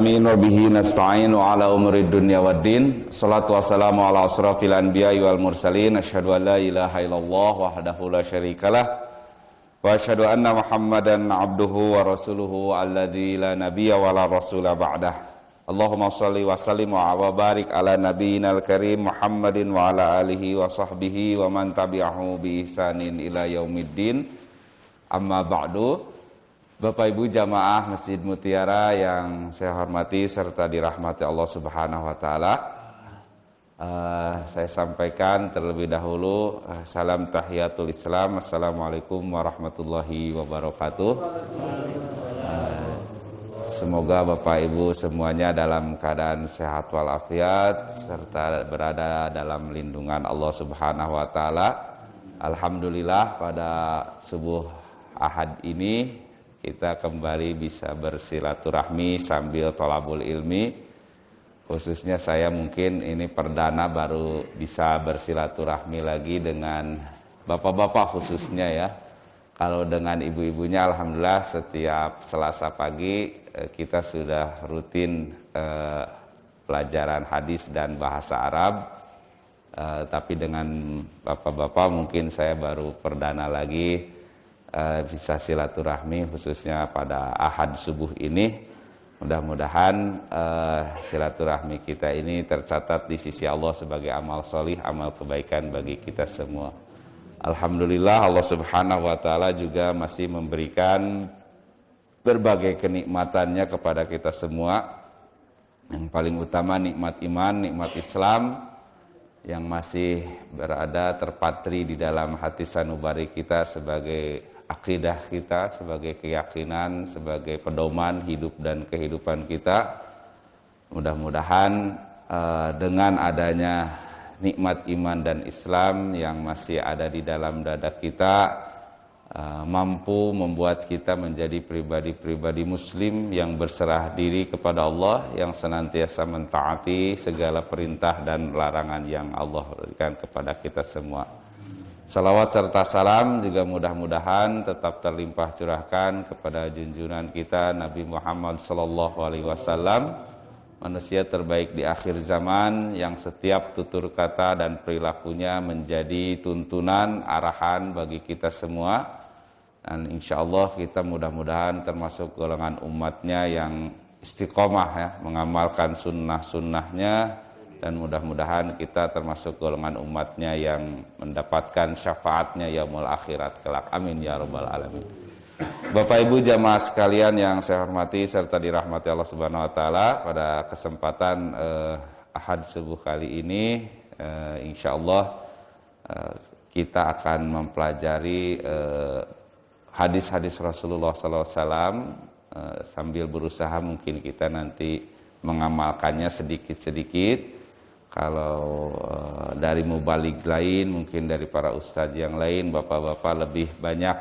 Amin wa bihi nasta'inu ala umuri dunya waddin. Salatu wassalamu ala asrafil anbiya'i wal mursalin. Asyhadu an la ilaha illallah wahdahu la syarikalah wa asyhadu anna Muhammadan abduhu wa rasuluhu alladzi la nabiyya wa la rasula ba'dah. Allahumma shalli wa sallim wa barik ala nabiyyinal karim Muhammadin wa ala alihi wa sahbihi wa man tabi'ahu bi ihsanin ila yaumiddin. Amma ba'du. Bapak Ibu jamaah Masjid Mutiara yang saya hormati serta dirahmati Allah Subhanahu wa taala. Saya sampaikan terlebih dahulu salam tahiyatul Islam. Assalamualaikum warahmatullahi wabarakatuh. Semoga Bapak Ibu semuanya dalam keadaan sehat walafiat serta berada dalam lindungan Allah Subhanahu wa taala. Alhamdulillah pada subuh Ahad ini kita kembali bisa bersilaturahmi sambil thalabul ilmi. Khususnya saya mungkin ini perdana baru bisa bersilaturahmi lagi dengan bapak-bapak khususnya ya. Kalau dengan ibu-ibunya alhamdulillah setiap Selasa pagi kita sudah rutin pelajaran hadis dan bahasa Arab. Tapi dengan bapak-bapak mungkin saya baru perdana lagi bisa silaturahmi khususnya pada Ahad subuh ini. Mudah-mudahan silaturahmi kita ini tercatat di sisi Allah sebagai amal solih, amal kebaikan bagi kita semua. Alhamdulillah Allah Subhanahu wa taala juga masih memberikan berbagai kenikmatannya kepada kita semua. Yang paling utama nikmat iman, nikmat Islam yang masih berada terpatri di dalam hati sanubari kita sebagai akidah kita, sebagai keyakinan, sebagai pedoman hidup dan kehidupan kita. Mudah-mudahan dengan adanya nikmat iman dan Islam yang masih ada di dalam dada kita mampu membuat kita menjadi pribadi-pribadi muslim yang berserah diri kepada Allah, yang senantiasa mentaati segala perintah dan larangan yang Allah berikan kepada kita semua. Salawat serta salam juga mudah-mudahan tetap terlimpah curahkan kepada junjungan kita Nabi Muhammad SAW, manusia terbaik di akhir zaman yang setiap tutur kata dan perilakunya menjadi tuntunan, arahan bagi kita semua. Dan insya Allah kita mudah-mudahan termasuk golongan umatnya yang istiqomah ya, mengamalkan sunnah-sunnahnya. Dan mudah-mudahan kita termasuk golongan umatnya yang mendapatkan syafaatnya yaumul akhirat kelak. Amin ya rabbal alamin. Bapak Ibu jamaah sekalian yang saya hormati serta dirahmati Allah Subhanahu wa taala, pada kesempatan Ahad subuh kali ini insyaallah kita akan mempelajari hadis-hadis Rasulullah SAW sambil berusaha mungkin kita nanti mengamalkannya sedikit-sedikit. Kalau dari mubaligh lain, mungkin dari para ustadz yang lain, bapak-bapak lebih banyak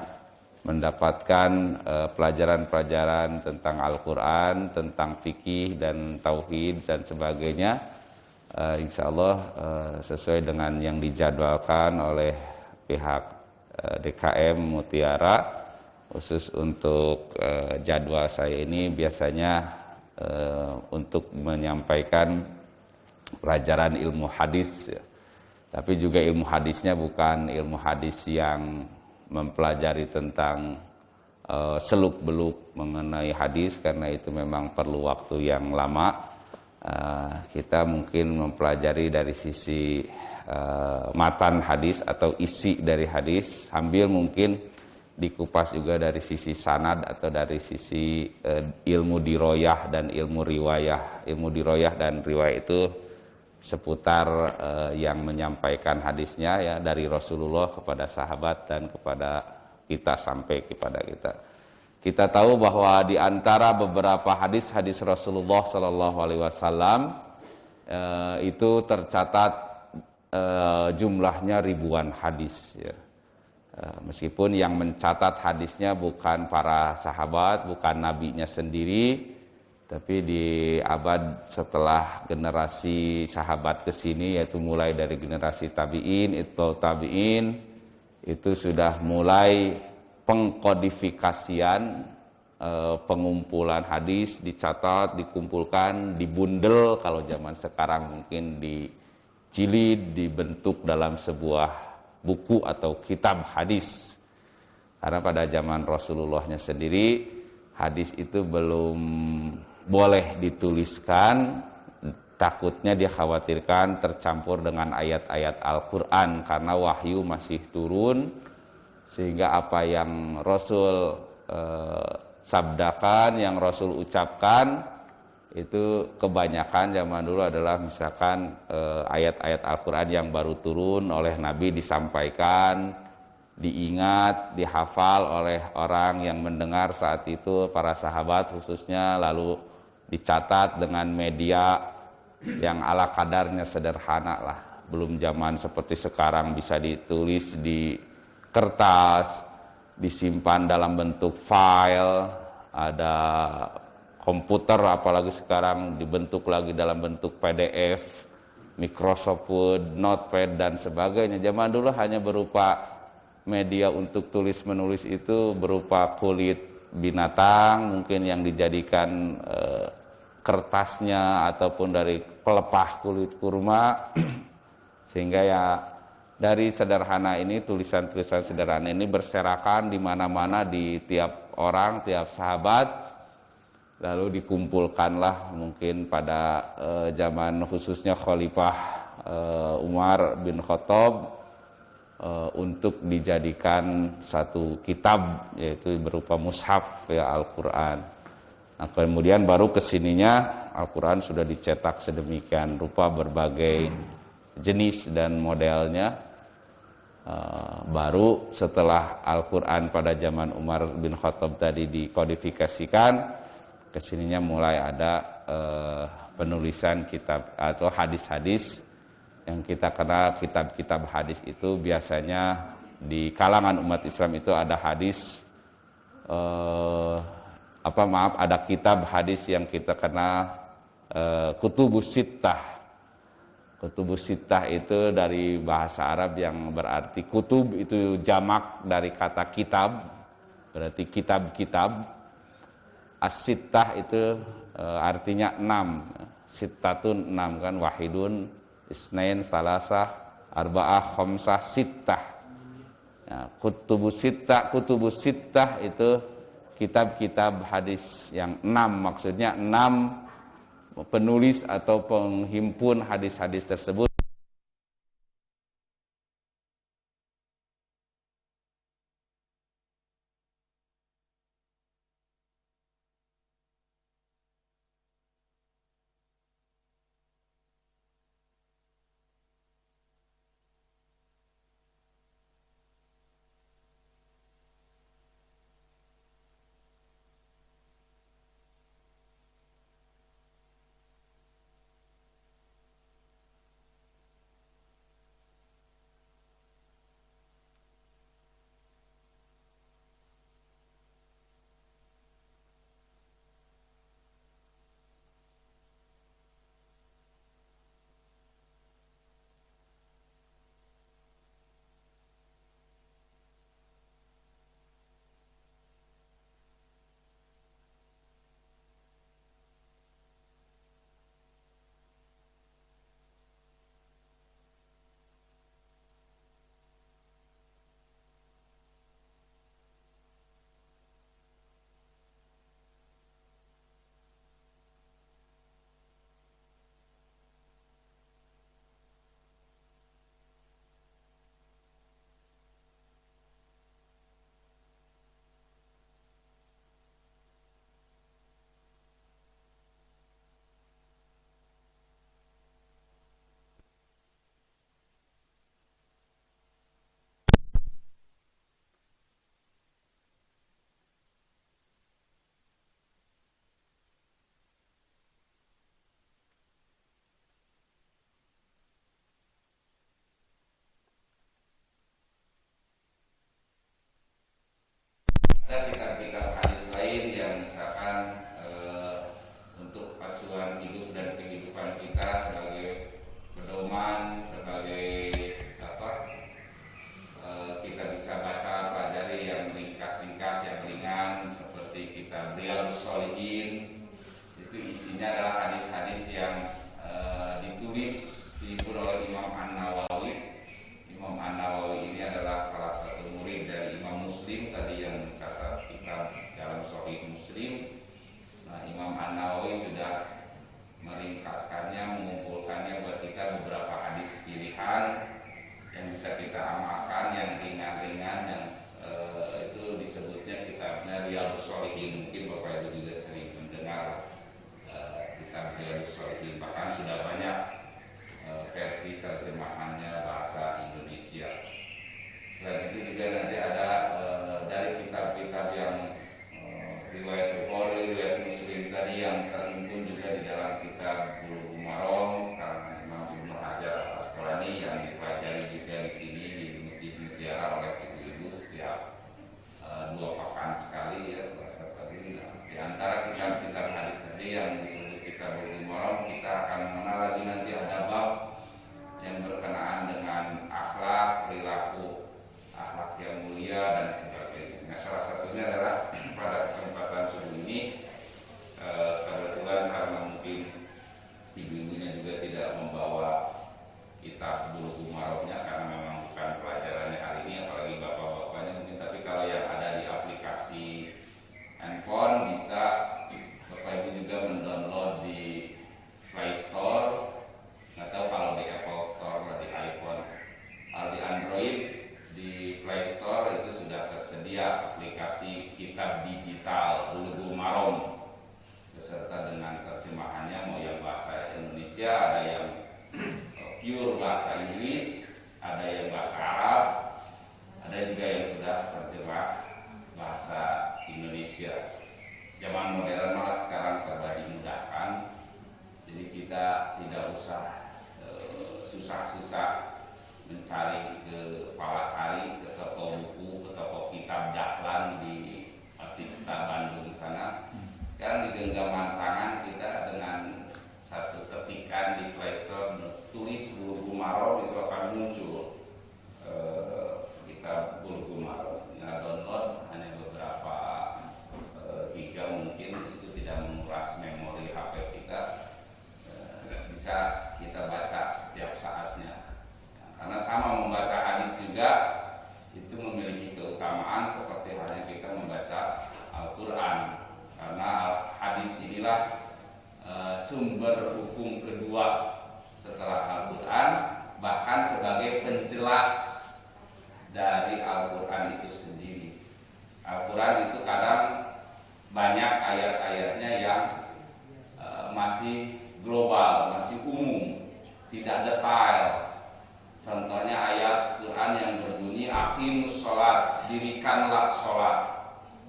mendapatkan pelajaran-pelajaran tentang Al-Quran, tentang fikih dan tauhid dan sebagainya. Insya Allah sesuai dengan yang dijadwalkan oleh pihak DKM Mutiara. Khusus untuk jadwal saya ini biasanya untuk menyampaikan pelajaran ilmu hadis, tapi juga ilmu hadisnya bukan ilmu hadis yang mempelajari tentang seluk-beluk mengenai hadis, karena itu memang perlu waktu yang lama. Kita mungkin mempelajari dari sisi matan hadis atau isi dari hadis, sambil mungkin dikupas juga dari sisi sanad atau dari sisi ilmu diroyah dan ilmu riwayah. Ilmu diroyah dan riwayah itu seputar yang menyampaikan hadisnya ya, dari Rasulullah kepada sahabat dan kepada kita sampai kepada kita. Kita tahu bahwa di antara beberapa hadis-hadis Rasulullah SAW itu tercatat jumlahnya ribuan hadis ya. Meskipun yang mencatat hadisnya bukan para sahabat, bukan nabinya sendiri, tapi di abad setelah generasi sahabat ke sini, yaitu mulai dari generasi tabi'in, itba'ut tabi'in, itu sudah mulai pengkodifikasian pengumpulan hadis, dicatat, dikumpulkan, dibundel, kalau zaman sekarang mungkin dijilid, dibentuk dalam sebuah buku atau kitab hadis. Karena pada zaman Rasulullahnya sendiri, hadis itu belum boleh dituliskan, takutnya dikhawatirkan tercampur dengan ayat-ayat Al-Quran, karena wahyu masih turun, sehingga apa yang Rasul sabdakan, yang Rasul ucapkan, itu kebanyakan zaman dulu adalah misalkan ayat-ayat Al-Quran yang baru turun oleh Nabi disampaikan, diingat, dihafal oleh orang yang mendengar saat itu, para sahabat khususnya, lalu dicatat dengan media yang ala kadarnya sederhana lah. Belum zaman seperti sekarang bisa ditulis di kertas, disimpan dalam bentuk file, ada komputer apalagi sekarang dibentuk lagi dalam bentuk PDF, Microsoft Word, Notepad dan sebagainya. Zaman dulu hanya berupa media untuk tulis menulis itu berupa kulit binatang mungkin yang dijadikan kertasnya ataupun dari pelepah kulit kurma sehingga ya dari sederhana ini, tulisan-tulisan sederhana ini berserakan di mana-mana di tiap orang, tiap sahabat, lalu dikumpulkanlah mungkin pada zaman khususnya Khalifah Umar bin Khattab untuk dijadikan satu kitab, yaitu berupa mushaf ya Al-Quran. Nah, kemudian baru kesininya Al-Quran sudah dicetak sedemikian rupa berbagai jenis dan modelnya. Baru setelah Al-Quran pada zaman Umar bin Khattab tadi dikodifikasikan, kesininya mulai ada penulisan kitab atau hadis-hadis. Yang kita kenal kitab-kitab hadis itu biasanya di kalangan umat Islam itu ada hadis ada kitab hadis yang kita kenal Kutubus Sittah. Kutubus Sittah itu dari bahasa Arab yang berarti kutub, itu jamak dari kata kitab, berarti kitab-kitab. As-Sittah itu artinya 6. Sittatun 6 kan, wahidun, isnain, salasah, arba'ah, khamsah, sittah. Ya, kutubus sittah itu kitab-kitab hadis yang 6, maksudnya 6 penulis atau penghimpun hadis-hadis tersebut. Ada kitab-kitab hadis lain yang misalkan untuk acuan hidup dan kehidupan kita sebagai pedoman, sebagai kita bisa baca pelajari yang ringkas-ringkas, yang ringan, seperti kitab hadis yang ditulis diimpun oleh Imam An-Nawawi. Imam An-Nawawi ini adalah salah satu murid dari Imam Muslim tadi yang mencatat kitab dalam Sahih Muslim. Nah, Imam An-Nawawi sudah meringkaskannya, mengumpulkannya buat kita beberapa hadis pilihan yang bisa kita amalkan, yang ringan-ringan, yang itu disebutnya kitabnya Riyadhus Shalihin. Mungkin Bapak Ibu juga sering mendengar kitab Riyadhus Shalihin, bahkan sudah banyak versi terjemahannya bahasa Indonesia. Selain itu juga nanti ada dari kitab-kitab yang riwayat Bukhari, riwayat Muslim tadi yang terhimpun juga di dalam kitab Bulughul Maram karena Imam Ibnu Hajar Al-Asqalani yang dipelajari juga di sini di Masjid Mutiara oleh ibu-ibu setiap 2 pekan sekali ya, Selasa pagi. Nah, di antara kitab-kitab hadis tadi yang disebut kitab Bulughul Maram, kita akan mengenal lagi nanti ada bab yang berkenaan dengan akhlak, perilaku, akhlak yang mulia dan sebagainya. Nah, salah satunya adalah pada kesempatan subuh ini kebetulan karena mungkin ibu-ibunya juga tidak membawa kitab Bulughul Maramnya karena memang bukan pelajarannya hari ini, apalagi bapak-bapaknya mungkin. Tapi kalau yang ada di aplikasi handphone bisa Bapak Ibu juga mendownload di Play Store. Nggak tahu kalau di Apple Store atau di iPhone. Kalau di Android di Play Store itu sudah tersedia aplikasi kitab digital Bulughul Maram beserta dengan terjemahannya, mau yang bahasa Indonesia, ada yang pure bahasa Inggris, ada yang bahasa Arab, ada juga yang sudah terjemah bahasa Indonesia. Zaman modern malah sekarang serba dimudahkan, jadi kita tidak usah susah-susah mencari ke Palasari, ke toko buku, ke toko kitab Dahlan di Artista Bandung sana. Sekarang di genggaman tangan kita dengan satu ketikan di Play Store tulis Bulughul Maram itu akan muncul kitab Bulughul Maram. Nah, download hanya beberapa giga, mungkin itu tidak menguras memori HP kita, bisa kita baca setiap saatnya. Karena sama membaca hadis juga itu memiliki keutamaan seperti halnya kita membaca Al-Quran. Karena hadis inilah sumber hukum kedua setelah Al-Quran, bahkan sebagai penjelas dari Al-Quran itu sendiri. Al-Quran itu kadang banyak ayat-ayatnya yang masih global, masih umum, tidak detail. Contohnya ayat Quran yang berbunyi aqimus sholat, dirikanlah sholat.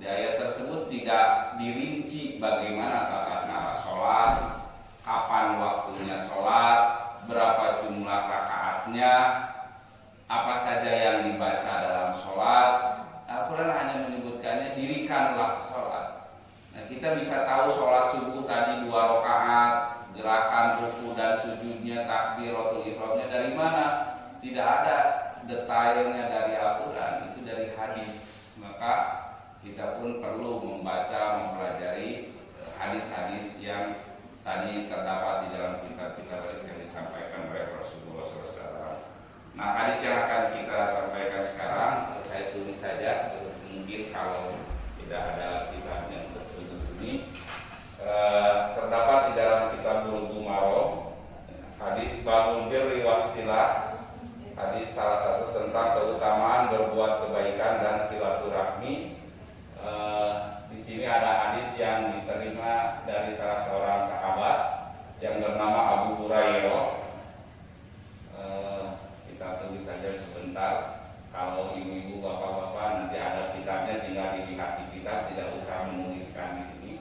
Di ayat tersebut tidak dirinci bagaimana tata cara sholat, kapan waktunya sholat, berapa jumlah rakaatnya, apa saja yang dibaca dalam sholat. Al-Quran hanya menyebutkannya dirikanlah sholat. Nah, kita bisa tahu sholat subuh tadi 2 rakaat, gerakan ruku dan sujudnya, takbiratul ihramnya dari mana? Tidak ada detailnya dari Al-Quran, itu dari hadis. Maka kita pun perlu membaca, mempelajari hadis-hadis yang tadi terdapat di dalam kitab-kitab hadis yang disampaikan oleh Rasulullah SAW. Nah, hadis yang akan kita sampaikan sekarang saya tulis saja, mungkin kalau tidak ada kitabnya untuk ini. Terdapat di dalam kitab Bulughul Maram hadis babul birri wassilah. Hadis salah satu tentang keutamaan berbuat kebaikan dan silaturahmi. Di sini ada hadis yang diterima dari salah seorang sahabat yang bernama Abu Hurairah. Kita tunggu saja sebentar. Kalau ibu-ibu, bapak-bapak nanti ada kitabnya, tinggal dilihat di kitab, tidak usah menuliskan di sini.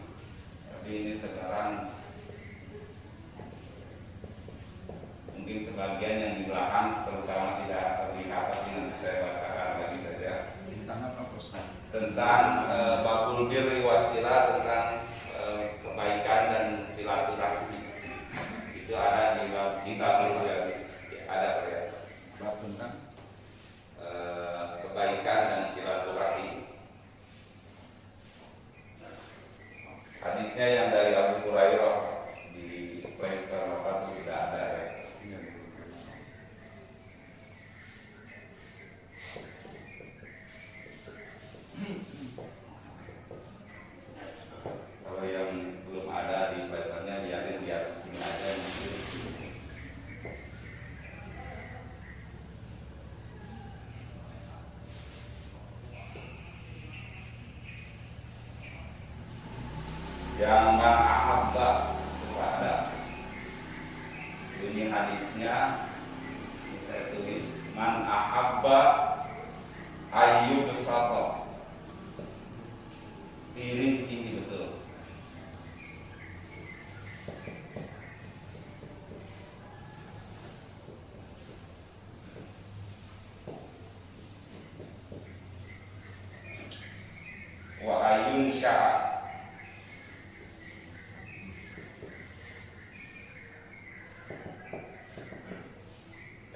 Tapi ini sekarang mungkin sebagian yang di belakang terutama tidak terlihat, tapi nanti saya bacakan lagi saja. Tentang apa, Ustaz? Tentang babul birri wasilah, tentang kebaikan dan silaturahmi. Itu ada di bab kitab ada ya. Bab tentang kebaikan dan silaturahmi. Hadisnya yang dari Abu Hurairah di Play yang man ahabba kepada. Ini hadisnya saya tulis man ahabba ayyub sato pilih ini betul. Wa ayun sya'a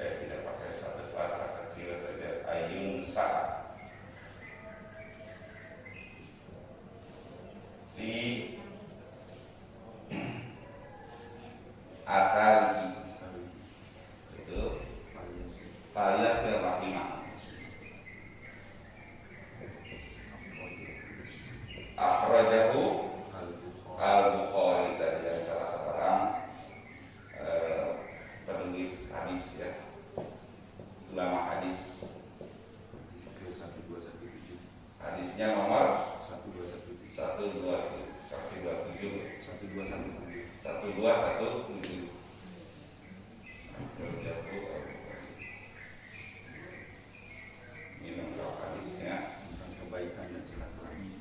tidak pakai satu kata kecil saja ayun sya'a di asal itu alias rahimah akhrajahu al-Bukhari dari salah seorang penulis hadis ya, ulama hadis. Hadisnya nomor 1217. Ini nomor hadisnya tentang kebaikan dan silaturahmi.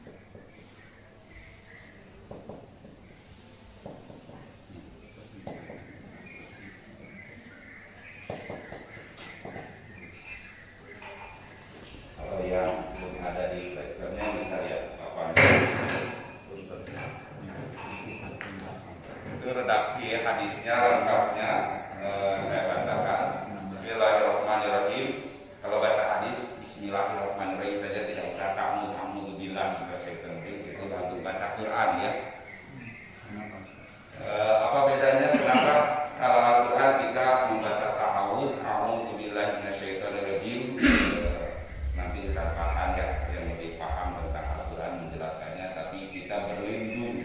Kalau yang belum ada di Playstore-nya bisa lihat apa itu redaksi hadisnya lengkapnya. Saya bacakan. Bismillahirrahmanirrahim. Kalau baca hadis Bismillahirrahmanirrahim saja, tidak usah kamu bilang jika saya tentu itu lalu baca Quran ya. Apa bedanya? Kenapa kalau Al-Quran kita membaca ta'awudz, a'udzubillahi minasyaitonirrajim? Nanti Ustaz Farhan ya yang lebih paham tentang Al-Quran menjelaskannya. Tapi kita berlindung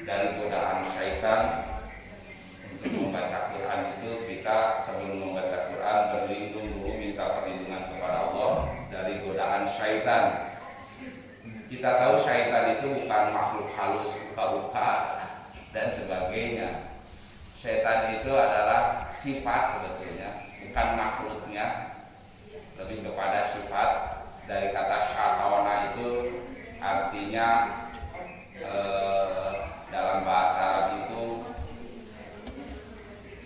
dari godaan syaitan. Untuk membaca Quran itu kita sebelum membaca Quran berlindung dulu, minta perlindungan kepada Allah dari godaan syaitan. Kita tahu syaitan itu bukan makhluk halus, luka-luka dan sebagainya. Syaitan itu adalah sifat sebetulnya, bukan makhluknya, lebih kepada sifat. Dari kata syatona itu artinya dalam bahasa Arab itu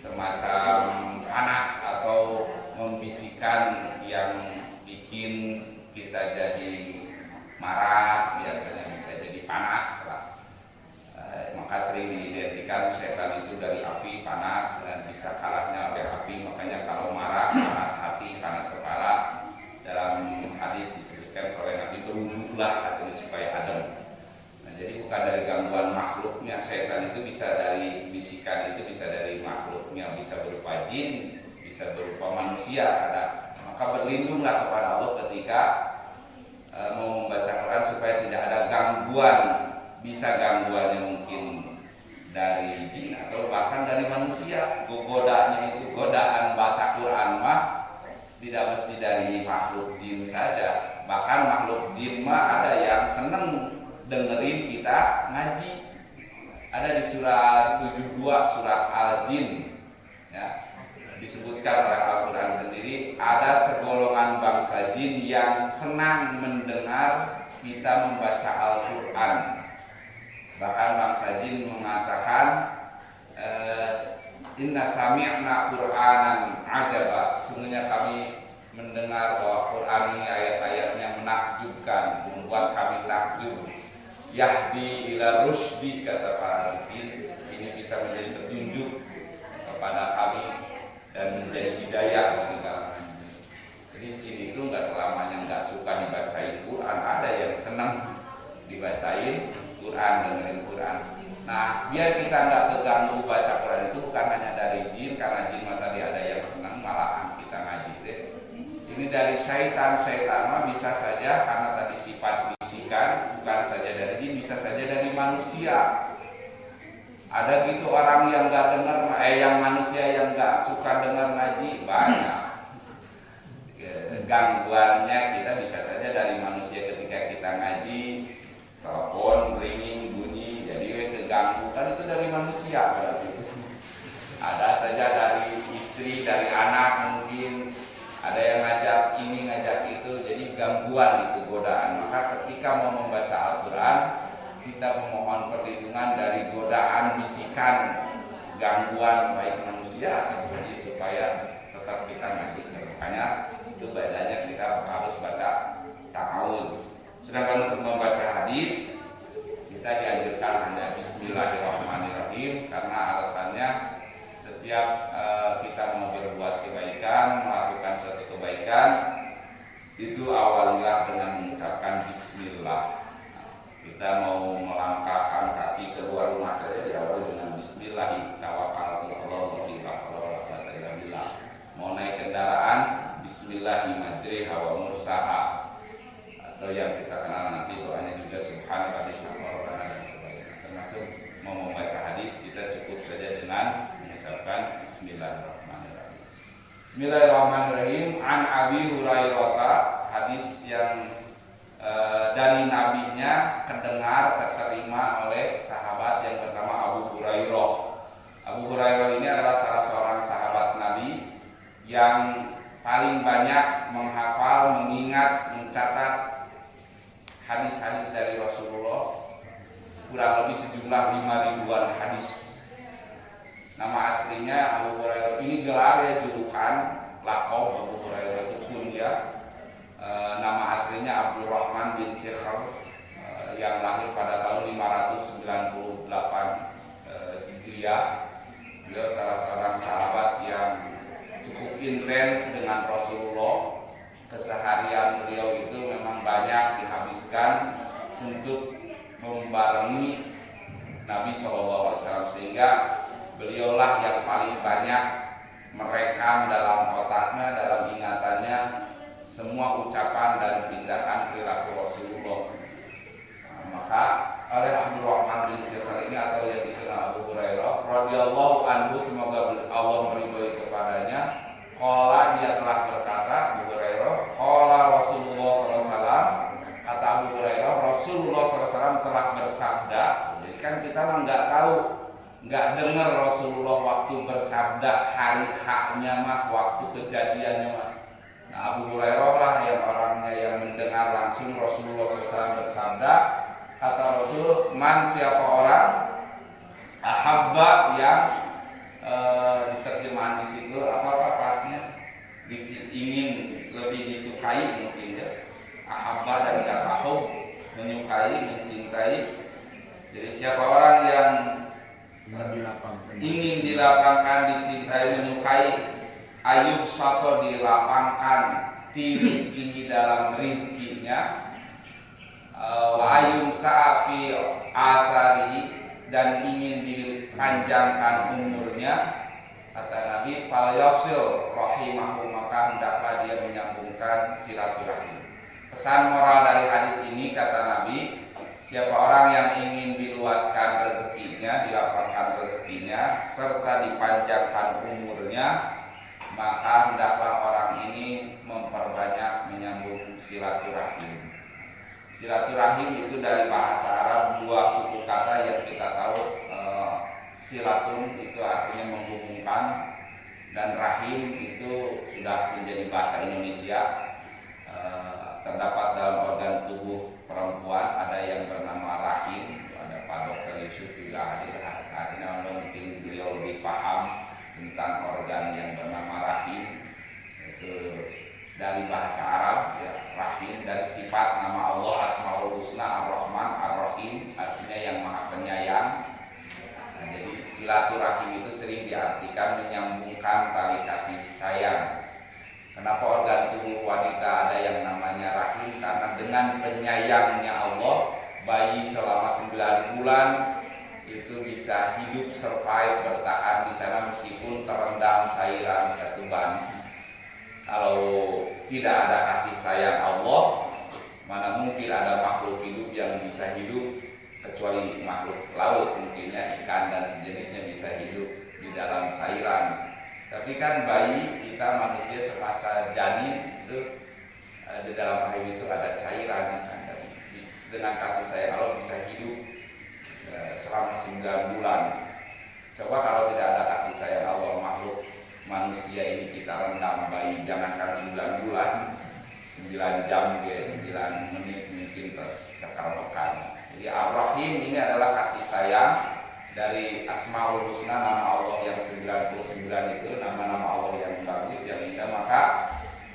semacam panas atau membisikkan yang bikin kita jadi marah, biasanya bisa jadi panas lah. Maka sering diidentikan setan itu dari api, panas, dan bisa kalahnya oleh api. Makanya kalau marah, panas hati, panas kepala. Dalam hadis disebutkan oleh Nabi, berwudhulah hati supaya adem. Nah, jadi bukan dari gangguan makhluknya. Setan itu bisa dari bisikan, itu bisa dari makhluknya, bisa berupa jin, bisa berupa manusia. Maka berlindunglah kepada Allah ketika mau membaca Quran supaya tidak ada gangguan. Bisa gangguannya mungkin dari jin atau bahkan dari manusia. Godanya itu godaan baca Quran mah tidak mesti dari makhluk jin saja. Bahkan makhluk jin mah ada yang seneng dengerin kita ngaji. Ada di surat 72 surat Al-Jin ya, disebutkan oleh Al-Quran sendiri, ada segolongan bangsa jin yang senang mendengar kita membaca Al-Quran. Bahkan bangsa jin mengatakan inna sami'na Qur'anan ajaba, sesungguhnya kami mendengar bahwa Quran ini ayat-ayatnya menakjubkan, membuat kami takjub. Yahdi ila rusdi, kata para jin, ini bisa menjadi petunjuk kepada kami dan menjadi hidayah bagi kami. Jadi jin itu nggak selamanya nggak suka dibacain Quran, ada yang senang dibacain Quran, dengerin Quran. Nah, biar kita nggak terganggu baca Quran itu bukan hanya dari jin, karena jin mah tadi ada yang senang, malahan kita ngaji deh. Ini dari syaitan mah bisa saja karena tadi sifat bisikan, bukan saja dari jin, bisa saja dari manusia. Ada gitu orang yang nggak dengar, yang manusia yang nggak suka dengar ngaji banyak. Gangguannya kita bisa saja dari manusia ketika kita ngaji, telepon ringing bunyi, jadi mengganggu, kan itu dari manusia berarti. Ada saja dari istri, dari anak mungkin, ada yang ngajak ini, ngajak itu, jadi gangguan itu, godaan. Maka ketika mau membaca Al-Quran, kita memohon perlindungan dari godaan, bisikan, gangguan baik manusia atau sebagainya, supaya tetap kita ngaji. Makanya itu bedanya kita harus baca ta'awuz. Sedangkan untuk membaca hadis, kita dianjurkan hanya Bismillahirrahmanirrahim, karena alasannya setiap kita mau berbuat kebaikan, melakukan suatu kebaikan, itu awalnya dengan mengucapkan Bismillah. Kita mau melangkahkan kaki keluar rumah saja diawali dengan Bismillah. Tawakkaltu 'ala Allah. Mau naik kendaraan, Bismillah majriha wa mursaha. Atau yang kita kenal nanti doanya juga Subhanallah dan sebagainya. Termasuk mau membaca hadis, kita cukup saja dengan mengucapkan Bismillahirrahmanirrahim. Bismillahirrahmanirrahim. An Abi Hurairah, hadis yang dari nabinya kedengar, keterima oleh sahabat yang bernama Abu Hurairah. Abu Hurairah ini adalah salah seorang sahabat Nabi yang paling banyak menghafal, mengingat, mencatat hadis-hadis dari Rasulullah, kurang lebih sejumlah 5.000-an hadis. Nama aslinya Abu Hurairah ini gelar ya, julukan, lakob Abu Hurairah itu pun ya. Nama aslinya Abdurrahman bin Sikhar, yang lahir pada tahun 598 Hijriah. Beliau salah seorang sahabat yang cukup intens dengan Rasulullah. Keseharian beliau itu memang banyak dihabiskan untuk membarengi Nabi SAW, sehingga beliaulah yang paling banyak merekam dalam otaknya, dalam ingatannya, semua ucapan dan tindakan perilaku Rasulullah. Maka oleh Abdurrahman bin Sikhar ini, atau yang dikenal Abu Hurairah radhiyallahu anhu, semoga Allah meridhoi kepadanya, qala, dia telah berkata, Abu Hurairah, qala Rasulullah SAW, kata Abu Hurairah, Rasulullah SAW telah bersabda. Jadi kan kita nggak tahu, nggak dengar Rasulullah waktu bersabda, hari haknya mah, waktu kejadiannya mah. Nah, Abu Hurairah lah yang orangnya yang mendengar langsung Rasulullah SAW bersabda. Kata Rasul, man, siapa orang, ahabba, yang diterjemahan di situ apa pasnya, ingin lebih disukai mungkin ya. Ahabba dari kata hub, menyukai, mencintai. Jadi siapa orang yang ingin dilapangkan, dicintai, menyukai, ayub sato, dilapangkan di rizki, dalam rizkinya, wa ayun sa'afi asarihi, dan ingin dipanjangkan umurnya, kata Nabi, fal yasil rahimahu, maka hendaklah dia menyambungkan silaturahim. Pesan moral dari hadis ini, kata Nabi, siapa orang yang ingin diluaskan rezekinya, dilapangkan rezekinya, serta dipanjangkan umurnya, maka hendaklah orang ini memperbanyak menyambung silaturahim. Silaturahim itu dari bahasa Arab, dua suku kata yang kita tahu. Silatun itu artinya menghubungkan, dan rahim itu sudah menjadi bahasa Indonesia. Terdapat dalam organ tubuh perempuan ada yang bernama rahim. Ada Pak Dr. Yusuf juga hadir saat ini, mungkin beliau lebih paham tentang organ yang bernama rahim. Itu dari bahasa Arab ya, rahim, dari sifat nama Allah Asmaul Husna Ar-Rahman Ar-Rahim, artinya yang maha penyayang. Nah, jadi silaturahim itu sering diartikan menyambungkan tali kasih sayang. Kenapa organ tubuh wanita ada yang namanya rahim? Karena dengan penyayangnya Allah, bayi selama 9 bulan itu bisa hidup, survive, bertahan di sana meskipun terendam cairan ketuban. Kalau tidak ada kasih sayang Allah, mana mungkin ada makhluk hidup yang bisa hidup, kecuali makhluk laut, mungkinnya ikan dan sejenisnya bisa hidup di dalam cairan. Tapi kan bayi kita manusia semasa janin itu di dalam rahim itu ada cairan kan. Dengan kasih sayang Allah bisa hidup selama 9 bulan. Coba kalau tidak ada kasih sayang Allah, makhluk manusia ini kita rendam bayi, jangankan 9 bulan, 9 jam, 9 menit mungkin terus kekal-kekal. Jadi Ar-Rahim ini adalah kasih sayang dari Asmaul Husna, nama Allah yang 99 itu, nama-nama Allah yang bagus, yang indah. Maka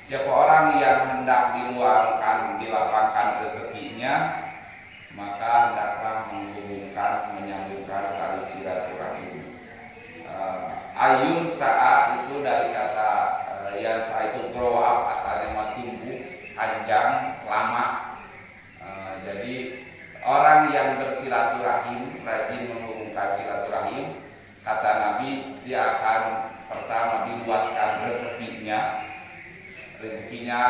siapa orang yang hendak diluangkan, dilapangkan rezekinya, maka hendaklah menghubungkan, menyambungkan tali silaturahim. Ayun sa'a itu dari kata yang sa'a itu grow up, asalnya mah tumbuh, panjang, lama. Jadi orang yang bersilaturahim, rajin menghubungkan silaturahim, kata Nabi, dia akan pertama diluaskan rezekinya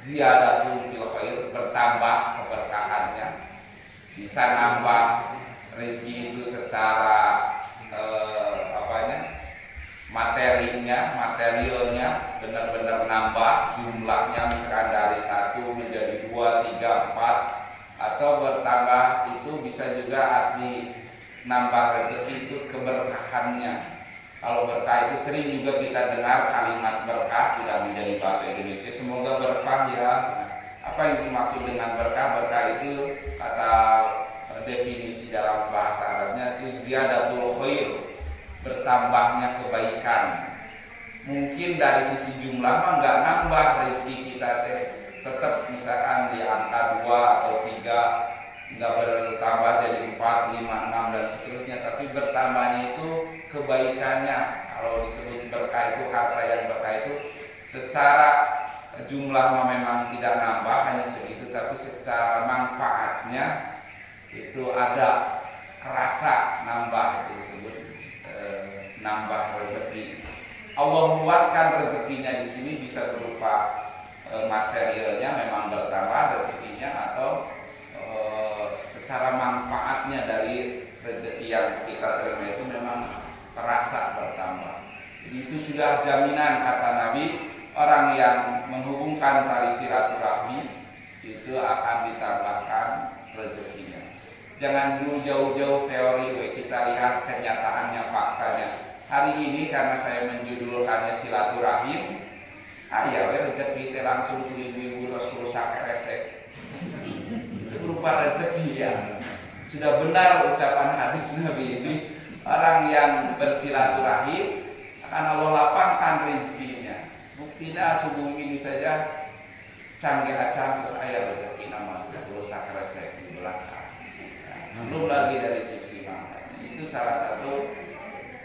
ziyadatul fil khair, bertambah keberkahannya, bisa nambah rezeki itu secara materialnya benar-benar nambah, jumlahnya misalkan dari 1 menjadi 2, 3, 4, atau bertambah itu bisa juga arti nambah rezeki itu keberkahannya. Kalau berkah itu sering juga kita dengar kalimat berkah sudah menjadi bahasa Indonesia, semoga berkah ya. Apa yang dimaksud dengan berkah? Berkah itu kata definisi dalam bahasa Arabnya itu ziyadatul khair, bertambahnya kebaikan. Mungkin dari sisi jumlah mah nggak nambah rezeki kita tetap misalkan di angka 2 atau 3, nggak bertambah jadi 4, 5, 6 dan seterusnya, tapi bertambahnya itu kebaikannya. Kalau disebut berkah itu, harta yang berkah itu secara jumlah memang tidak nambah hanya segitu, tapi secara manfaatnya itu ada kerasa nambah, itu disebut nambah rezeki. Allah luaskan rezekinya di sini bisa berupa materialnya memang bertambah rezekinya, atau secara manfaatnya dari rezeki yang kita terima itu memang terasa bertambah. Jadi itu sudah jaminan kata Nabi, orang yang menghubungkan tali silaturahmi itu akan ditambahkan rezekinya. Jangan dulu jauh-jauh teori, kita lihat kenyataannya, faktanya. Hari ini karena saya menjudulkannya silaturahim, ya rezeki itu langsung ke ibu-ibu terus rusak resek. Itu berupa rezeki ya. Sudah benar ucapan hadis Nabi ini, orang yang bersilaturahim akan Allah lapangkan rezekinya. Buktinya sebelum ini saja canggih acang terus ayat rezeki nama rusak resek di belakang. Belum lagi dari sisi maknanya. Itu salah satu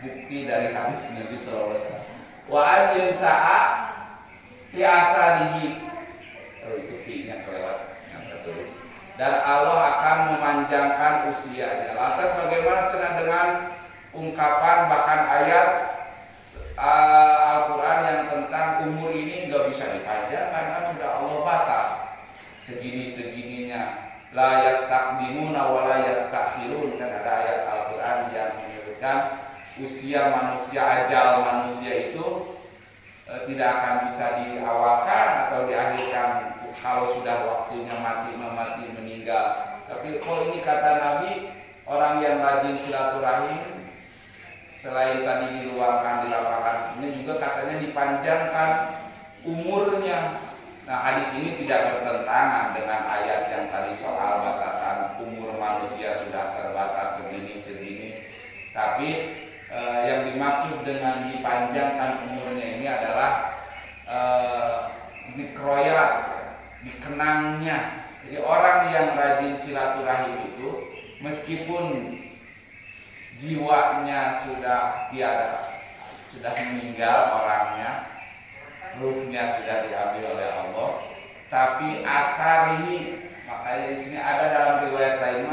bukti dari hadis Nabi SAW. Wa ajin sa'a biasadihi. Itu fi-nya kelewat yang tertulis. Dan Allah akan memanjangkan usianya. Lantas bagaimana dengan ungkapan bahkan ayat Al-Quran yang tentang umur ini nggak bisa dipanjangkan, kan sudah Allah batas segini-segininya. La yastaqdimuna wa la yastakhirun. Kan ada ayat Al-Quran yang menyebutkan usia manusia, ajal manusia itu tidak akan bisa diawalkan atau diakhirkan kalau sudah waktunya mati meninggal. Tapi ini kata Nabi, orang yang rajin silaturahim selain tadi diluangkan, dilapangkan, ini juga katanya dipanjangkan umurnya. Nah, hadis ini tidak bertentangan dengan ayat yang tadi soal batasan umur manusia sudah terbatas segini. Tapi yang dimaksud dengan dipanjangkan umurnya ini adalah zikroyat, dikenangnya. Jadi orang yang rajin silaturahim itu meskipun jiwanya sudah tiada, sudah meninggal orangnya, ruhnya sudah diambil oleh Allah, tapi asarihi, makanya di sini ada dalam riwayat lain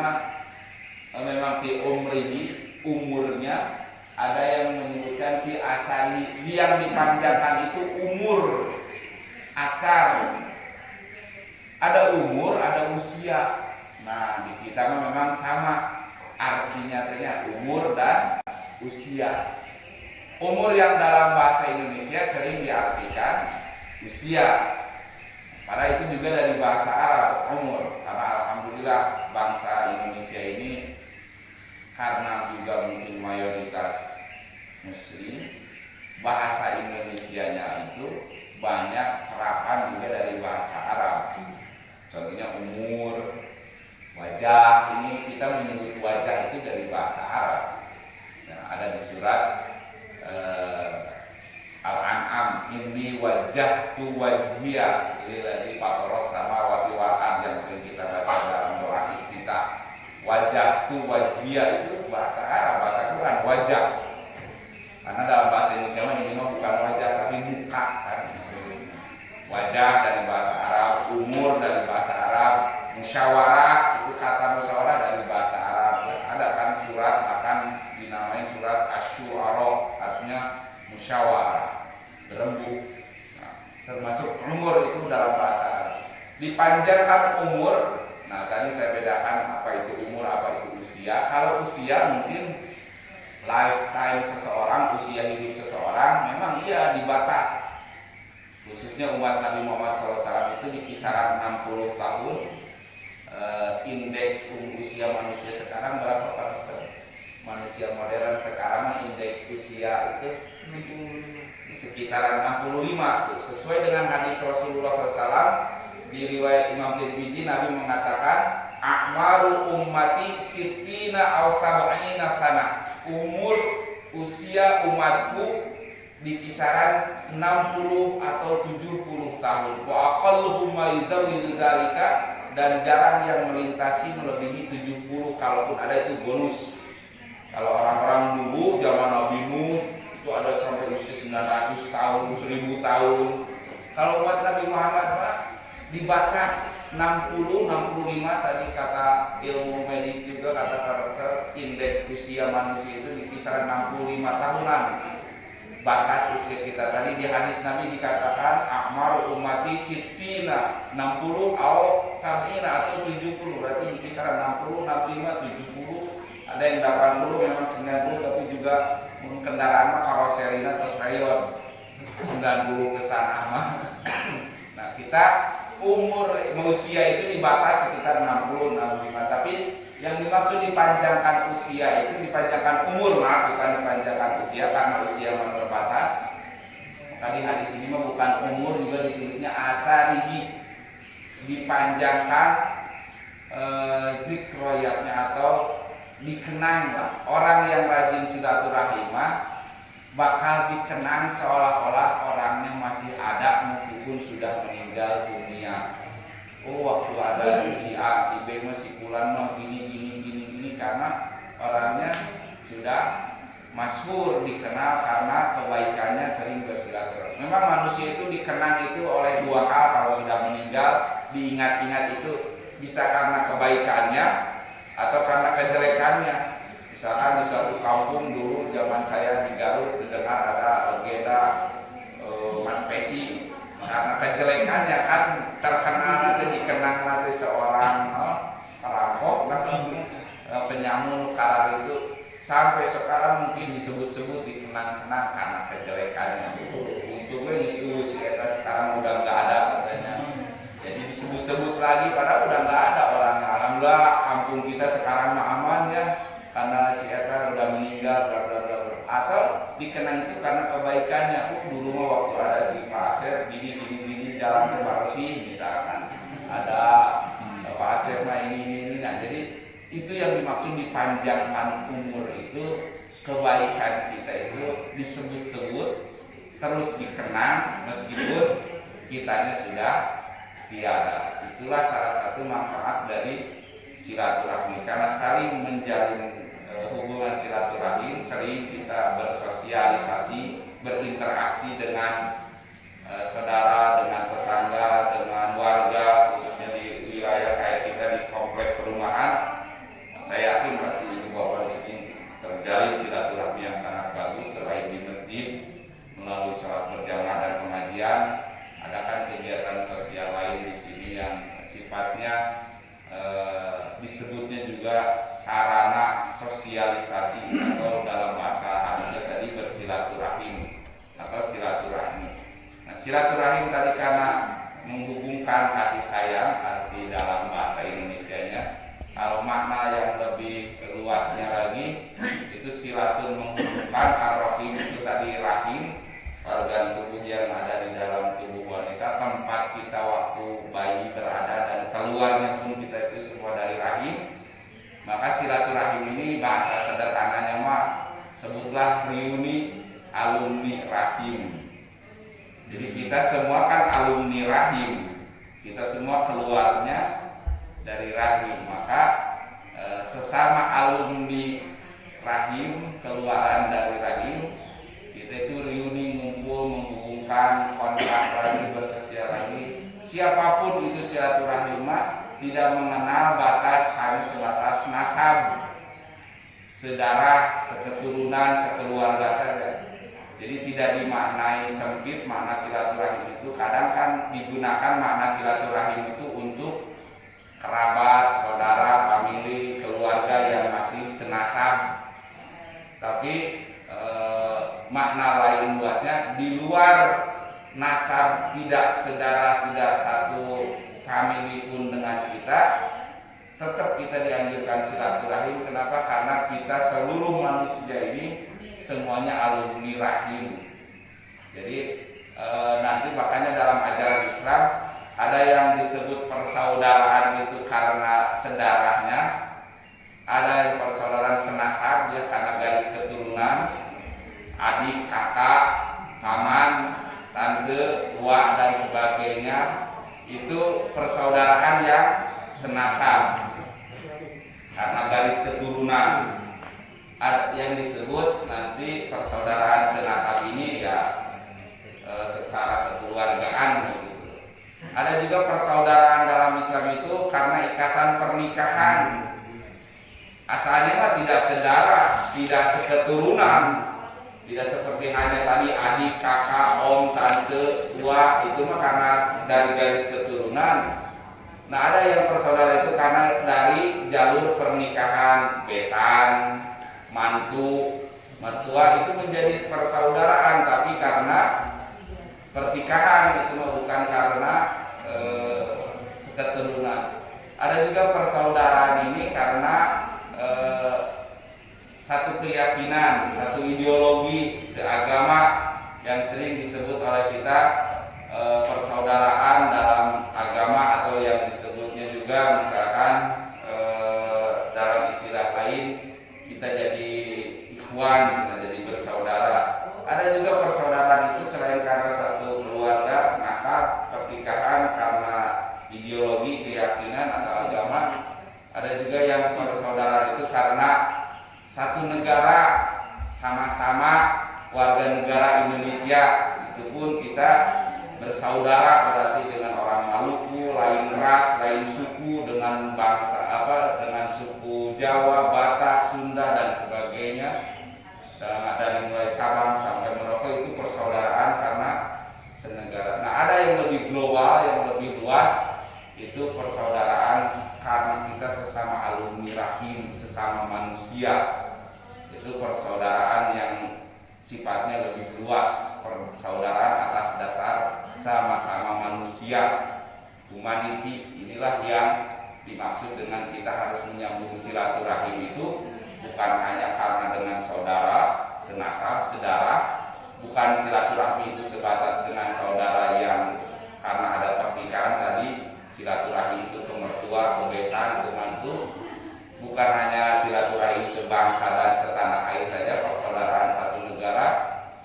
memang fi umrihi, umurnya, ada yang menyebutkan fi asari, yang dipanjangkan itu umur, asar. Ada umur, ada usia. Nah, di kita memang sama artinya umur dan usia. Umur yang dalam bahasa Indonesia sering diartikan usia. Padahal itu juga dari bahasa Arab umur. Karena alhamdulillah bangsa Indonesia ini karena juga mungkin mayoritas Muslim, bahasa Indonesianya itu banyak serapan juga dari bahasa Arab. Contohnya umur, wajah. Ini kita menyebut wajah itu dari bahasa Arab. Nah, ada di surat Al-An'am, inni wajjahtu wajhiya lilladzi fataras samawati wal ardh, yang sering kita baca dalam doa iftitah. Wajjahtu wajhiya itu bahasa Arab, bahasa Quran, wajah. Karena dalam bahasa Indonesia ini bukan wajah tapi muka kan. Wajah dari bahasa Arab, umur dari bahasa Arab, musyawarah, itu kata musyawarah dari bahasa Arab. Ada kan surat akan dinamai surat Asy-Syu'ara, artinya musyawarah, berembuk. Nah, termasuk umur itu dalam bahasa Arab. Dipanjangkan umur. Nah, tadi saya bedakan apa itu umur, apa itu usia. Kalau usia mungkin lifetime seseorang, usia hidup seseorang memang iya dibatas. Khususnya umat Nabi Muhammad SAW itu di kisaran 60 tahun. Indeks usia manusia sekarang berapa Pak? Manusia modern sekarang indeks usia itu di sekitaran 65 tuh. Sesuai dengan hadis Rasulullah SAW di riwayat Imam Tirmidzi, Nabi mengatakan a'maru ummati sittina aw sab'ina sana. Umur usia umatku di kisaran 60 atau 70 tahun. Wa aqalluhum ma yuzawidu dzalika, dan jarang yang melintasi melebihi 70, kalaupun ada itu bonus. Kalau orang-orang dulu zaman Nabi Nuh itu ada sampai usia 900 tahun, 1000 tahun. Kalau umat Nabi Muhammad Pak dibatas 60, 65 tadi kata ilmu medis juga, kata karakter indeks usia manusia itu di kisaran 65 tahunan. Batas usia kita tadi di hadis Nabi dikatakan akmar ummati sittina, 60 atau sab'ina atau 70, berarti di kisaran 60, 65, 70, ada yang 80, memang 90, tapi juga kendaraan mah karoserina atau sprayon 90 ke sana mah. Nah, kita umur usia itu dibatas sekitar 60, 65, tapi yang dimaksud dipanjangkan usia itu dipanjangkan umur, maaf, bukan dipanjangkan usia karena usia terbatas. Tadi hadis ini mah bukan umur, juga ditulisnya asarihi, dipanjangkan zikroyatnya atau dikenang. Orang yang rajin silaturahim bakal dikenang seolah-olah orangnya masih ada meskipun sudah meninggal dunia. Oh, waktu ada si A, si B, si Fulan mah gini, karena orangnya sudah masyhur, dikenal karena kebaikannya sering bersilaturahmi. Memang manusia itu dikenang itu oleh dua hal kalau sudah meninggal, diingat-ingat itu bisa karena kebaikannya atau karena kejelekannya. Misalkan di suatu kampung dulu zaman saya di Garut didengar ada legenda Mat Peci. Karena kejelekannya kan terkenal nanti dikenang nanti seorang perampok, penyamun kalar itu sampai sekarang mungkin disebut-sebut dikenang-kenang karena kejelekannya. Untungnya isu kita sekarang udah nggak ada katanya. Jadi disebut-sebut lagi padahal udah nggak ada orangnya. Alhamdulillah kampung kita sekarang aman ya karena si Eta udah meninggal, bla bla bla. Atau dikenang itu karena kebaikannya. Dulu mah waktu ada si Pak Asep gini jalan ke Barsi misalkan ada Pak Asep mah ini. Nah, jadi itu yang dimaksud dipanjangkan umur itu, kebaikan kita itu disebut-sebut terus dikenang meskipun kitanya sudah tiada. Itulah salah satu manfaat dari silaturahmi, karena saling menjalin hubungan silaturahim, sering kita bersosialisasi, berinteraksi dengan saudara, dengan tetangga, dengan warga, khususnya di wilayah kayak kita di komplek perumahan. Saya yakin pasti ibu bapak di sini terjalin silaturahmi yang sangat bagus. Selain di masjid melalui sholat berjamaah dan pengajian, ada kan kegiatan sosial lain di sini yang sifatnya disebutnya juga sarana sosialisasi atau dalam bahasa Arabnya tadi bersilaturahim atau silaturahmi. Nah, silaturahim tadi karena menghubungkan kasih sayang, arti dalam bahasa Indonesianya. Kalau makna yang lebih luasnya lagi, silatun menghubungkan, ar-rahim itu tadi rahim, organ tubuh yang ada di dalam tubuh wanita, tempat kita waktu bayi berada dan keluarnya pun kita itu semua dari rahim. Maka silaturahim ini bahasa sederhananya mah sebutlah reuni alumni rahim. Jadi kita semua kan alumni rahim, kita semua keluarnya dari rahim. Maka sesama alumni rahim, keluaran dari rahim, kita itu reuni, ngumpul, menghubungkan, kontak lagi, bersosial lagi. Siapapun itu silaturahim tidak mengenal batas, hanya sebatas nasab, sedarah, seketurunan, sekeluarga saja. Jadi tidak dimaknai sempit makna silaturahim itu. Kadang kan digunakan makna silaturahim itu untuk kerabat, saudara, famili, keluarga yang masih senasab. Tapi makna lain luasnya di luar nasab, tidak sedarah, tidak satu famili pun dengan kita, tetap kita dianjurkan silaturahim. Kenapa? Karena kita seluruh manusia ini semuanya alumni rahim. Jadi nanti makanya dalam ajaran Islam ada yang disebut persaudaraan itu karena sedarahnya, ada yang persaudaraan senasab dia karena garis keturunan, adik, kakak, paman, tante, uak dan sebagainya. Itu persaudaraan yang senasab karena garis keturunan. Yang disebut nanti persaudaraan senasab ini ya secara kekeluargaan gitu. Ada juga persaudaraan dalam Islam itu karena ikatan pernikahan. Asalnya mah tidak sedarah, tidak seketurunan, tidak seperti hanya tadi adik, kakak, om, tante, tua, itu mah karena dari garis keturunan. Nah ada yang persaudaraan itu karena dari jalur pernikahan, besan, mantu, mertua, itu menjadi persaudaraan, tapi karena pertikahan, itu bukan karena keturunan. Ada juga persaudaraan ini karena satu keyakinan, satu ideologi seagama yang sering disebut oleh kita persaudaraan dalam agama, atau yang disebutnya juga misalkan dalam istilah lain kita jadi ikhwan, kita jadi bersaudara. Ada juga persaudaraan itu selain karena satu keluarga, nasab, pernikahan, karena ideologi, keyakinan atau agama. Ada juga yang persaudaraan itu karena satu negara, sama-sama warga negara Indonesia. Itu pun kita bersaudara berarti dengan orang Maluku, lain ras, lain suku, dengan bangsa dengan suku Jawa, Batak, Sunda dan sebagainya. Dari mulai Sabang sampai Merauke itu persaudaraan karena senegara. Nah ada yang lebih global, yang lebih luas, itu persaudaraan karena kita sesama alumni rahim, sesama manusia. Itu persaudaraan yang sifatnya lebih luas, persaudaraan atas dasar sama-sama manusia, humanity. Inilah yang dimaksud dengan kita harus menyambung silaturahim itu, bukan hanya karena dengan saudara, senasab, sedarah, bukan silaturahmi itu sebatas dengan saudara yang karena ada pernikahan tadi, silaturahim itu ke mertua, ke besan, ke mantu, bukan hanya silaturahim sebangsa dan setanah air saja, persaudaraan satu negara,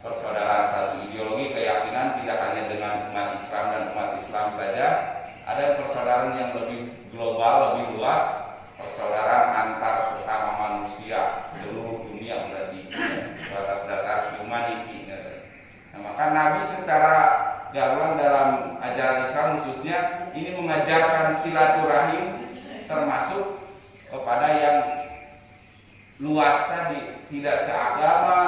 persaudaraan satu ideologi, keyakinan, tidak hanya dengan umat Islam dan umat Islam saja. Ada persaudaraan yang lebih global, lebih luas, persaudaraan antar sesama manusia seluruh dunia berarti atas dasar humanity. Nah, maka Nabi secara gamblang dalam ajaran Islam khususnya ini mengajarkan silaturahim termasuk kepada yang luas tadi, tidak seagama,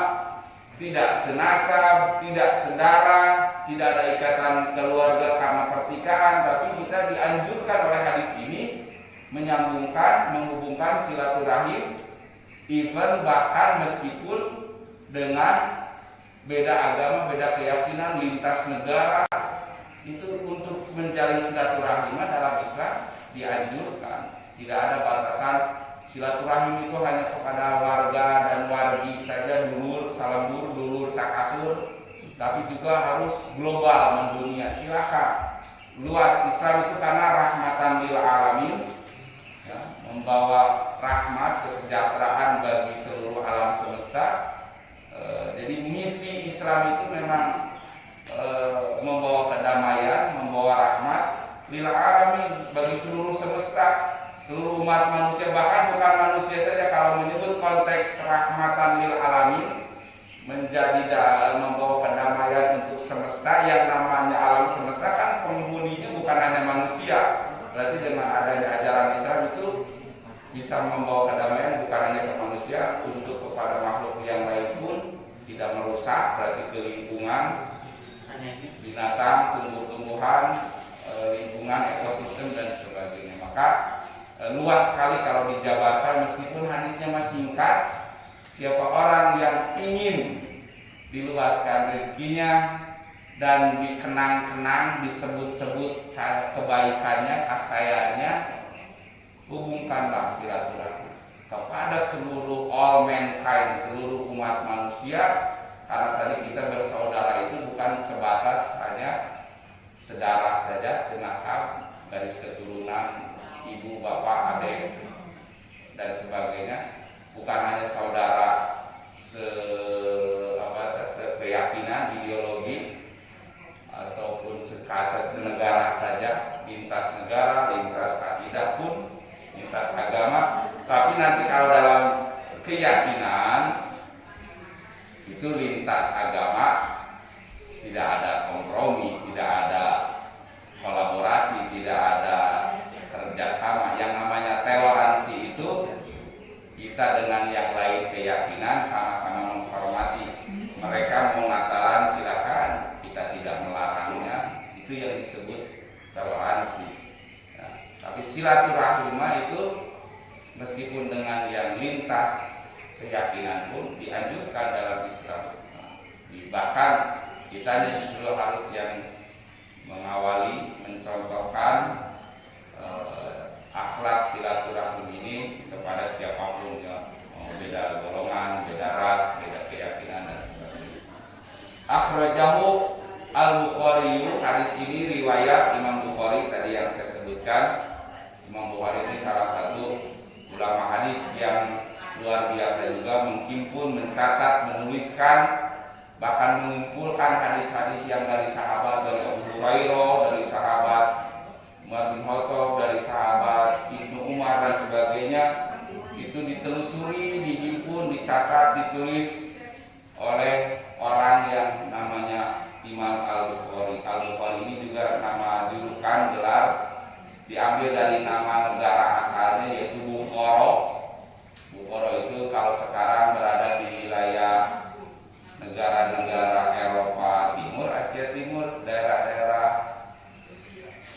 tidak senasab, tidak sedara, tidak ada ikatan keluarga karena pertikahan, tapi kita dianjurkan oleh hadis ini menyambungkan, menghubungkan silaturahim, even bahkan meskipun dengan beda agama, beda keyakinan, lintas negara, itu untuk menjalin silaturahim dalam Islam dianjurkan. Tidak ada batasan silaturahim itu hanya kepada warga dan wargi saja, dulur, salabur, dulur, sakasur, tapi juga harus global, mendunia. Silakan luas. Islam itu karena rahmatan lil alamin, ya, membawa rahmat kesejahteraan bagi seluruh alam semesta. Jadi misi Islam itu memang membawa kedamaian, membawa rahmat lil alamin bagi seluruh semesta, seluruh umat manusia. Bahkan bukan manusia saja, kalau menyebut konteks rahmatan lil alamin, menjadi membawa kedamaian untuk semesta. Yang namanya alam semesta kan penghuninya bukan hanya manusia. Berarti dengan adanya ajaran Islam itu bisa membawa kedamaian bukan hanya ke manusia, untuk kepada makhluk yang lain pun tidak merusak. Berarti ke lingkungan, binatang, tumbuh-tumbuhan, lingkungan, ekosistem dan sebagainya. Maka luas sekali kalau dijabarkan, meskipun hadisnya masih singkat. Siapa orang yang ingin diluaskan rezekinya dan dikenang-kenang, disebut-sebut kebaikannya, kasayannya, hubungkanlah silaturahmi kepada seluruh all mankind, seluruh umat manusia. Karena tadi kita bersaudara itu bukan sebatas hanya sedarah saja, senasab, garis keturunan, ibu, bapak, adik, dan sebagainya. Bukan hanya saudara sekeyakinan, ideologi, ataupun sekasat negara saja, lintas negara, lintas akidah pun, lintas agama. Tapi nanti kalau dalam keyakinan itu lintas agama, tidak ada kompromi, tidak ada kolaborasi, tidak ada kerjasama. Yang namanya toleransi itu kita dengan yang lain keyakinan sama-sama menghormati. Mereka mau Natalan silakan, kita tidak melarangnya. Itu yang disebut toleransi. Ya, tapi silaturahmi itu meskipun dengan yang lintas keyakinan pun dianjurkan dalam Islam. Bahkan kita justru harus yang mengawali, mencontohkan akhlak silaturahmi ini kepada siapapun, ya, beda golongan, beda ras, beda keyakinan dan sebagainya. Akhrajahu al-Bukhari, hadis ini riwayat Imam Bukhari tadi yang saya sebutkan. Imam Bukhari ini salah satu ulama hadis yang luar biasa juga, menghimpun, mencatat, menuliskan, bahkan mengumpulkan hadis-hadis yang dari sahabat, dari Abu Hurairah, dari sahabat Umar bin Khattab, dari sahabat Ibnu Umar dan sebagainya. Itu ditelusuri, dihimpun, dicatat, ditulis oleh orang yang namanya Imam Al-Bukhari. Al-Bukhari ini juga nama julukan, gelar, diambil dari nama negara asalnya, yaitu Bukhara. Bukhara itu kalau sekarang berada di wilayah negara-negara Eropa Timur, Asia Timur, daerah-daerah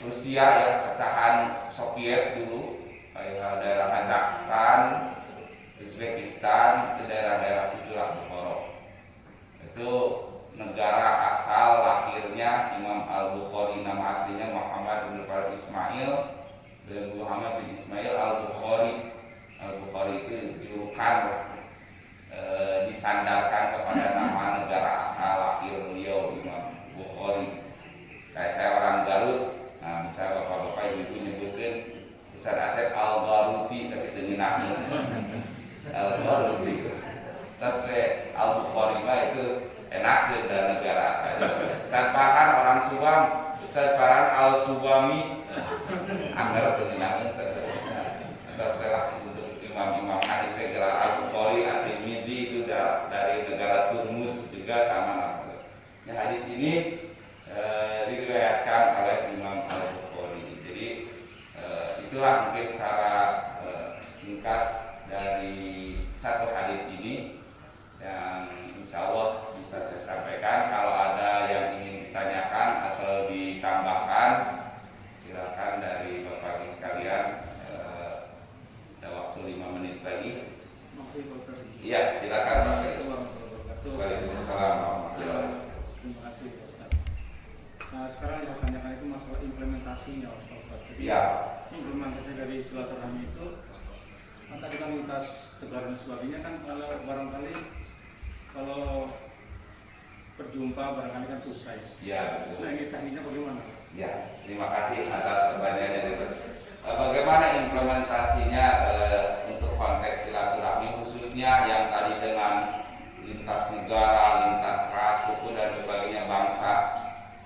Rusia, ya, pecahan Soviet dulu, kayak daerah Kazakhstan, Uzbekistan, itu daerah-daerah situlah Bukhara. Itu negara asal lahirnya Imam Al-Bukhari. Nama aslinya Muhammad bin Ismail bin Muhammad bin Ismail Al-Bukhari. Al-Bukhari itu julukan, disandarkan kepada nama negara asal lahir beliau, Imam Bukhari. Kayak saya orang Garut, nah bisa bapak-bapak ibu nyebutkan Ustaz Asep Al-Gharuti, tapi dengan Al-Gharuti. Terus Al-Bukhari itu enak dari negara asalnya. Ustaz Farhan orang Subang, Ustaz Farhan Al-Subami, anggar dengan terserah untuk imam-imam hadis gelar Al-Bukhari, At-Tirmizi itu dari negara Turmus juga sama namanya. Nah, hadis ini diriwayatkan oleh Imam Al-Bukhari. Jadi itulah mungkin secara singkat dari satu hadis ini yang insya Allah bisa saya sampaikan. Kalau ada yang ingin ditanyakan atau ditambahkan, silakan dari Bapak Ibu sekalian. Ada waktu 5 menit lagi. Iya, silakan Pak. Waalaikumsalam warahmatullahi wabarakatuh. Terima kasih Ustaz. Nah, sekarang yang saya tanyakan itu masalah implementasinya Ustaz. Jadi ya, implementasi dari silaturahmi itu Nah, tadi kan lintas Tegar dan sebagainya kan kalau barangkali kalau berjumpa barangkali kan susah ya. Ya, Nah ini tekniknya bagaimana? ya, terima kasih atas pertanyaannya. Bagaimana implementasinya untuk konteks silaturahmi khususnya yang tadi dengan lintas negara, lintas ras, suku dan sebagainya bangsa.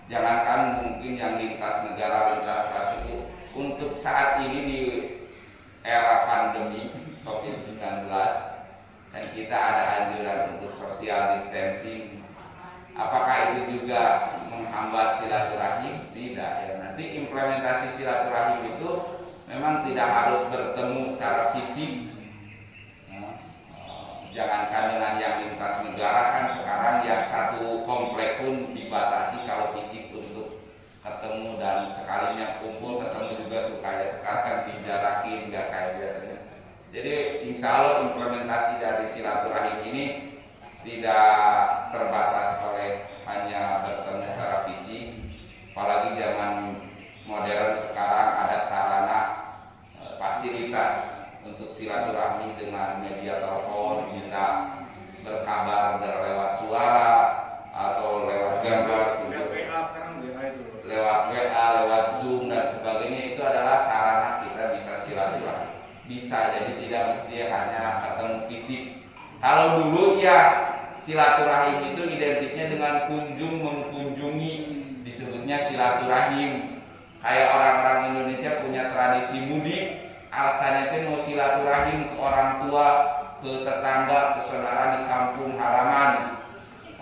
Jangankan mungkin yang lintas negara, lintas ras, suku, untuk saat ini di era pandemi COVID-19 dan kita ada anjuran untuk social distancing. Apakah itu juga menghambat silaturahim? Tidak ya. Nanti implementasi silaturahim itu memang tidak harus bertemu secara fisik. Jangankan dengan yang lintas negara, kan sekarang yang satu komplek pun dibatasi kalau fisik untuk ketemu, dan sekalinya kumpul ketemu juga tuh kayak sekarang dijarakin, nggak kayak biasanya. Jadi insya Allah implementasi dari silaturahim ini tidak terbatas oleh hanya bertemu secara fisik, apalagi zaman modern sekarang ada sarana fasilitas untuk silaturahmi dengan media telepon, bisa berkabar lewat suara atau lewat gambar, lewat WA, lewat Zoom dan sebagainya. Itu adalah sarana kita bisa silaturahmi. Bisa, jadi tidak mesti hanya ketemu fisik. Kalau dulu ya silaturahim itu identiknya dengan kunjung mengunjungi, disebutnya silaturahim. Kayak orang-orang Indonesia punya tradisi mudik, alasannya itu mau silaturahim ke orang tua, ke tetangga, ke saudara di kampung halaman.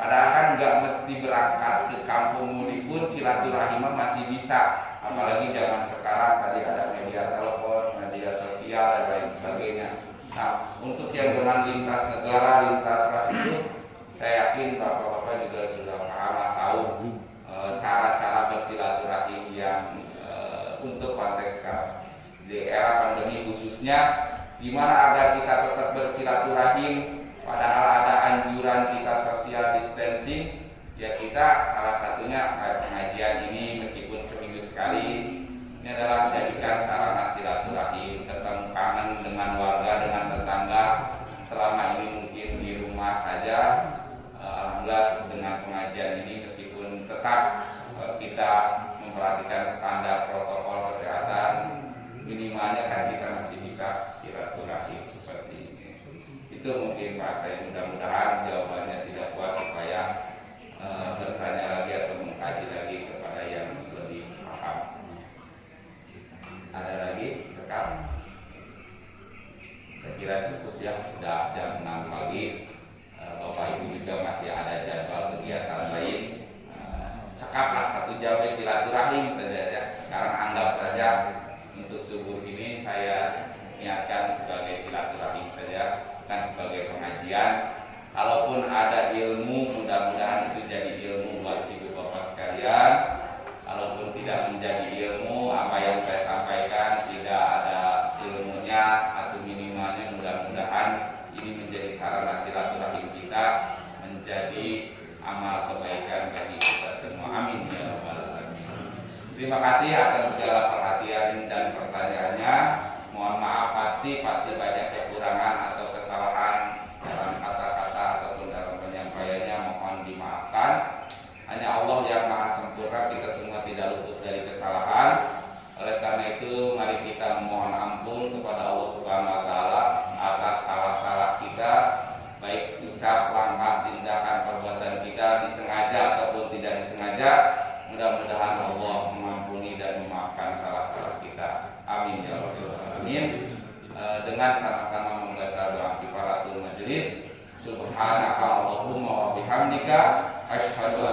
Padahal kan nggak mesti berangkat ke kampung mudik pun silaturahim masih bisa. Apalagi zaman sekarang tadi ada media telepon, media sosial dan lain sebagainya. Nah, untuk yang dengan lintas negara, lintas ras itu, saya yakin bapak-bapak juga sudah paham tahu cara-cara bersilaturahim yang untuk konteks sekarang di era pandemi khususnya, gimana agar kita tetap bersilaturahim padahal ada anjuran kita social distancing. Ya kita salah satunya pengajian ini meskipun seminggu sekali ini adalah menjadikan sarana silaturahim, ketemu kangen dengan warga, dengan tetangga. Selama ini mungkin di rumah saja, alhamdulillah dengan pengajian ini meskipun tetap kita memperhatikan standar protokol kesehatan, minimalnya kan kita masih bisa silaturahim seperti ini. Itu mungkin Pak, saya mudah-mudahan jawabannya tidak puas supaya bertanya lagi atau mengkaji lagi kepada yang lebih paham. Ada lagi sekarang? Saya kira cukup ya, sudah jam 6 pagi. Bapak Ibu juga masih ada jadwal kegiatan lain. Sekaplah 1 jam silaturahim saja ya. Sekarang anggap saja untuk subuh ini saya niatkan sebagai silaturahim saja, bukan sebagai pengajian. Kalaupun ada ilmu, mudah-mudahan itu jadi ilmu buat ibu bapak sekalian. Kalaupun tidak menjadi ilmu, apa yang saya sampaikan tidak ada ilmunya atau minimalnya mudah-mudahan ini menjadi sarana silaturahim kita, menjadi amal kebaikan bagi kita semua. Amin ya rabbal alamin. Terima kasih atas segala perhatian dan pertanyaannya. Mohon maaf pasti banyak kekurangan atau kesalahan dalam kata-kata ataupun dalam penyampaiannya, mohon dimaafkan. Hanya Allah yang maha sempurna, kita semua tidak luput dari kesalahan. Oleh karena itu mari kita memohon ampun kepada Allah Subhanahu wa taala atas salah-salah kita, baik ucap, langkah, tindakan, perbuatan kita disengaja ataupun tidak disengaja. Mudah-mudahan Allah mengampuni dan memaafkan salah-salah kita. Amin ya rabbal alamin. Dengan sama-sama membaca doa kifaratul majelis. Subhanaka Allahumma wa bihamdika asyhadu